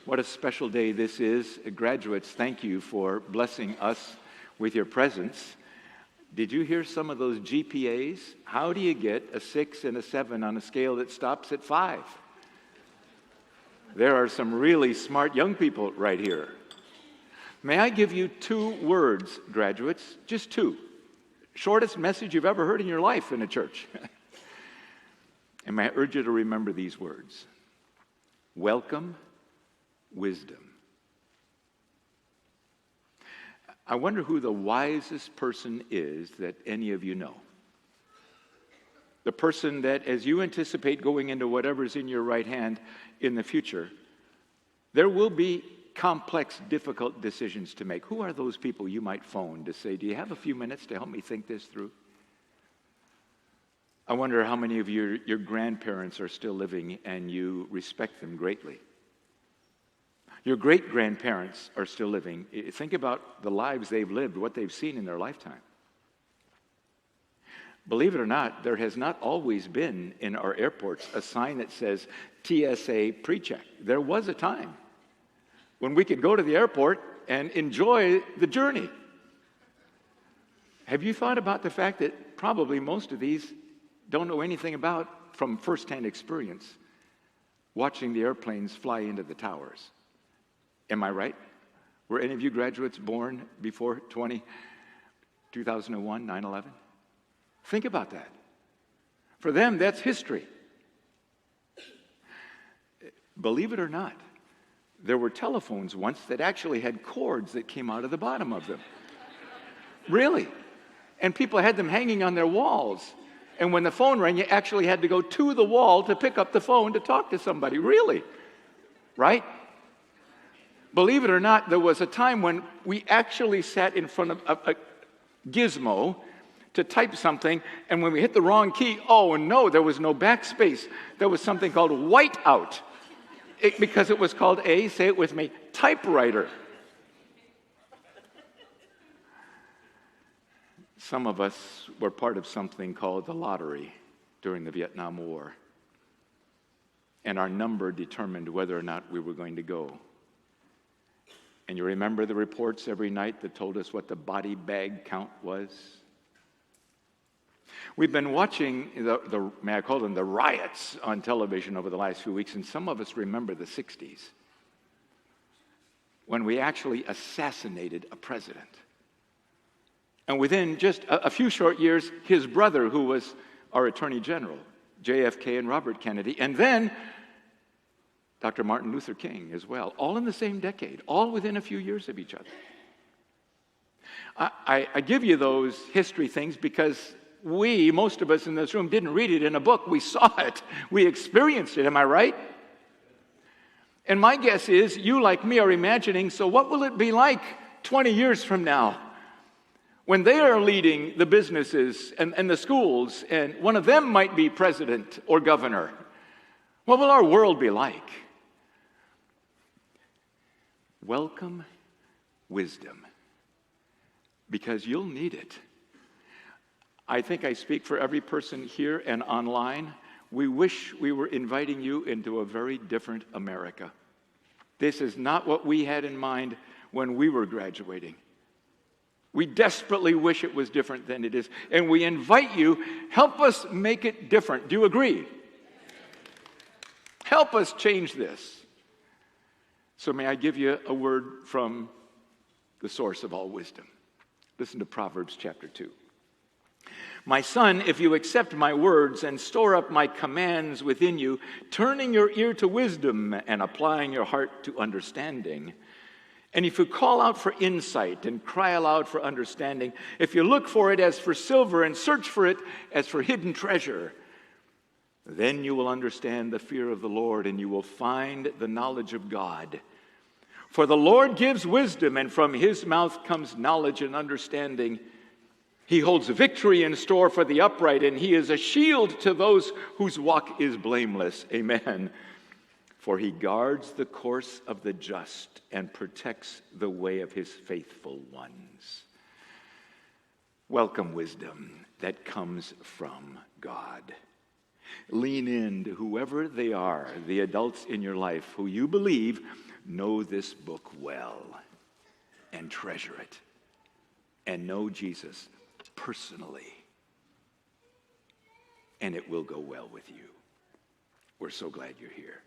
What a special day this is. Graduates, thank you for blessing us with your presence. Did you hear some of those GPAs? How do you get a 6 and a 7 on a scale that stops at 5? There are some really smart young people right here. May I give you 2 words, graduates? Just 2. Shortest message you've ever heard in your life in a church. And may I urge you to remember these words. Welcome wisdom. I wonder who the wisest person is that any of you know. The person that, as you anticipate going into whatever's in your right hand in the future, there will be complex, difficult decisions to make. Who are those people you might phone to say, do you have a few minutes to help me think this through? I wonder how many of your grandparents are still living and you respect them greatly. Your great-grandparents are still living. Think about the lives they've lived, what they've seen in their lifetime. Believe it or not, there has not always been in our airports a sign that says TSA pre-check. There was a time when we could go to the airport and enjoy the journey. Have you thought about the fact that probably most of these don't know anything about, from firsthand experience, watching the airplanes fly into the towers? Am I right? Were any of you graduates born before 2001, 9/11? Think about that. For them, that's history. Believe it or not, there were telephones once that actually had cords that came out of the bottom of them. Really. And people had them hanging on their walls. And when the phone rang, you actually had to go to the wall to pick up the phone to talk to somebody. Really. Right? Believe it or not, there was a time when we actually sat in front of a gizmo to type something, and when we hit the wrong key, oh no, there was no backspace. There was something called whiteout, because it was called a, say it with me, typewriter. Some of us were part of something called the lottery during the Vietnam War, and our number determined whether or not we were going to go. And you remember the reports every night that told us what the body bag count was? We've been watching may I call them the riots on television over the last few weeks, and some of us remember the 60s when we actually assassinated a president. And within just a few short years, his brother, who was our Attorney General, JFK and Robert Kennedy, and then Dr. Martin Luther King as well, all in the same decade, all within a few years of each other. I give you those history things because most of us in this room, didn't read it in a book. We saw it. We experienced it. Am I right? And my guess is you, like me, are imagining, so what will it be like 20 years from now when they are leading the businesses and the schools, and one of them might be president or governor? What will our world be like? Welcome wisdom, because you'll need it. I think I speak for every person here and online. We wish we were inviting you into a very different America. This is not what we had in mind when we were graduating. We desperately wish it was different than it is. And we invite you, help us make it different. Do you agree? Help us change this. So may I give you a word from the source of all wisdom. Listen to Proverbs chapter 2. My son, if you accept my words and store up my commands within you, turning your ear to wisdom and applying your heart to understanding, and if you call out for insight and cry aloud for understanding, if you look for it as for silver and search for it as for hidden treasure, then you will understand the fear of the Lord, and you will find the knowledge of God. For the Lord gives wisdom, and from his mouth comes knowledge and understanding. He holds victory in store for the upright, and he is a shield to those whose walk is blameless. Amen. For he guards the course of the just and protects the way of his faithful ones. Welcome wisdom that comes from God. Lean in to whoever they are, the adults in your life who you believe know this book well and treasure it and know Jesus personally, and it will go well with you. We're so glad you're here.